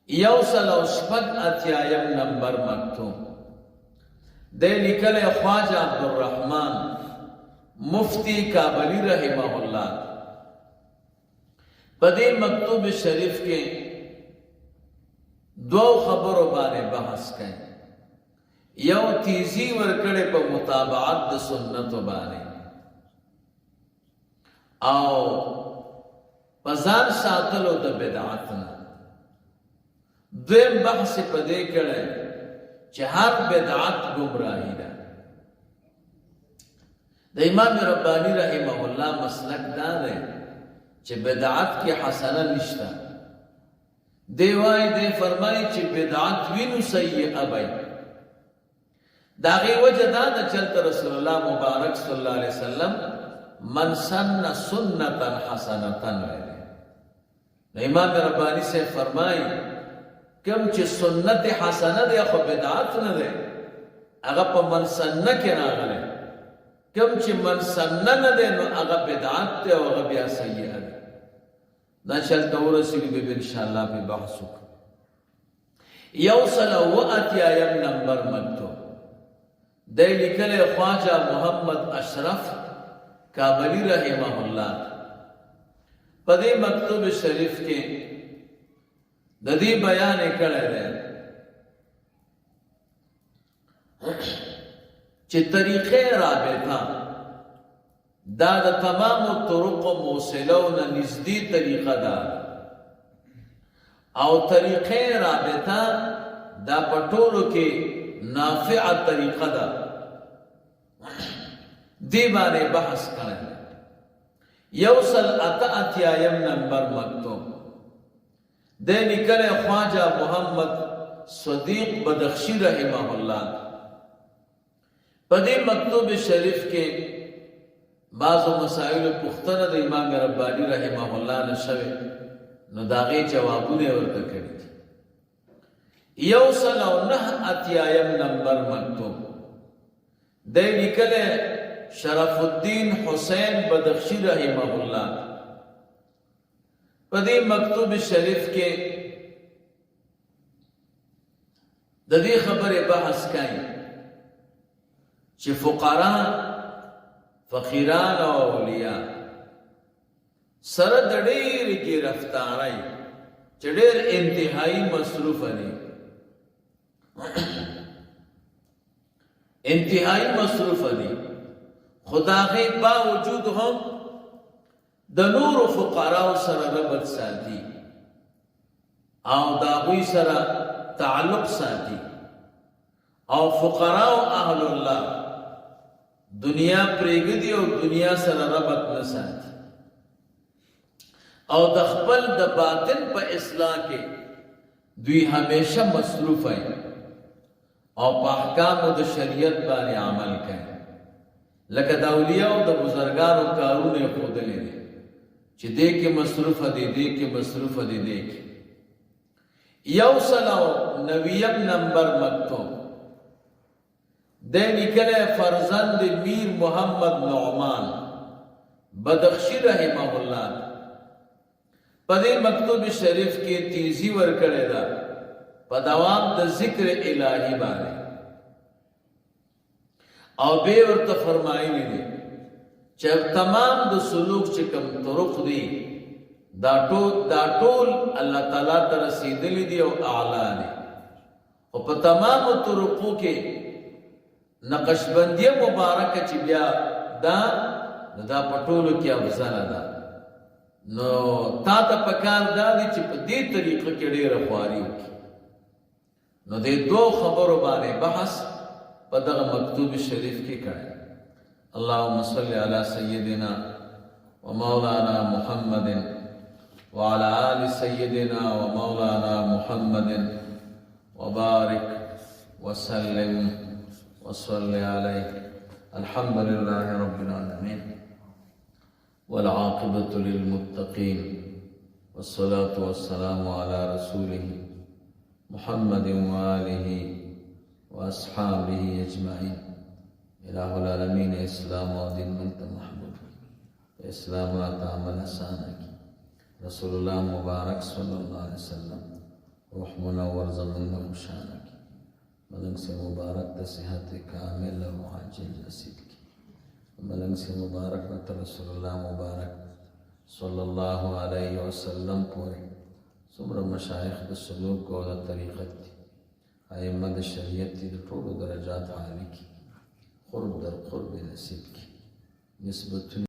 یوصل او شپږ اتیایم نمبر مکتوب دی لیکلی خواجه عبدالرحمن مفتی کابلی رحمه الله په دې مکتوب شریف کې دو خبرو باندې بحث کوي یو تیزی ورکړې په متابعت د سنتو باندې او پزان ساتلو د بدعت نه دویم بحث په دې کړي چې هر بدعت گمراهی ده د امام ربانی رحمه الله مسلک دا دی چې بدعت کې حسنه نشته دی وای دی فرمایي چې بدعت وینو سیئه بای داغه وجه دا د چلته رسول الله مبارک صلی الله علیه وسلم من سن سنتا حسنتا ویلي امام ربانی سے فرمایي کم چې سنت حسنه دی خو بدعت نه دی هغه په من سن کې راغلی کم چې من سن نه دی نو هغه بدعت دی او هغه بیا سیئه دی دا چلته ورسېږي به انشاءالله په بحث وکړو یوصل او اتیایم نمبر مکتوب دی لیکلی خواجه محمد اشرف کابلی رحمه الله په دې مکتوب شریف کې د دې بیان کړی دی چې طریقې رابطه دا د تمامو طرق موصلون نزدې طریقه ده او طریقې رابطه دا په ټولو کې نافعه طریقه ده دې باندې بحث کړی یوصل اتیایم نمبر مکتوب دی لیکلی خواجه محمد صدیق بدخشی رحمه الله په دې مکتوب شریف کې بعضو مسائل پوښتنه د امام ربانی رحمه الله نه شوې نو د هغې جوابونه یې ورته کړي یوصل او نه اتیایم نمبر مکتوب دی لیکلی شرف الدین حسین بدخشی رحمه الله په دې مکتوب شریف کې د دې خبرې بحث کوي چې فقرا فقیران او اولیاء سره د ډېرې ګرفتارۍ چې ډېر انتهایی مصروف دي انتهایی مصروف دي خو د هغې باوجود هم د نورو فقراو سره ربط ساتي او د هغوی سره تعلق ساتي او فقراو اهل الله دنیا پرېږدي او دنیا سره ربط نه ساتي او د خپل د باطن په اصلاح کې دوی همیشه مصروف وي او په احکامو د شریعت باندې عمل کوي لکه د اولیاءو د بزرګانو کارونه یې ښودلي دي چې دې کې مصروف دي دې کې مصروف دي دې کې یوصل او نویم نمبر مکتوب دی لیکلی فرزند میر محمد نعمان بدخشی رحمه الله په دې مکتوب شریف کې تیزی ورکړې ده په دوام د ذکر الهی باندې او به ورته فرمایلی دي چې تمام د سلوک چې کوم طرق دي دا ټول الله تعالی ته رسیدلی دي او اعلی دي او په تمامو طرقو کې نقشبندیه مبارکه چې بیا دا په ټولو کې افضل ده نو تا ته پکار دا دي چې په دې طریقه کې ډېره خواري وکړي نو دې دوه خبرو باندې بحث په دغه مکتوب شریف کې کړی اللهم صل على سيدنا ومولانا محمد وعلى آل سيدنا ومولانا محمد وبارك وسلم وصل عليه الحمد لله رب العالمين والعاقبة للمتقين والصلاة والسلام على رسوله محمد وآله وأصحابه أجمعين إله العالمين اسلام و دین منت محمود اسلام را تعمل حسانك رسول الله مبارک صلی اللہ علیہ وسلم روح منور زمون نه خوشانه کی ملنګ سے مبارک د صحت کامل او عاجل نصیب کی ملنګ سے مبارک نہ رسول الله مبارک صلی الله علیه وسلم پورې څومره مشایخ د سلوک او د طریقت دي ائمه د شریعت دي د ټولو درجات عالی کی قرب در قرب نصیب کی نسبت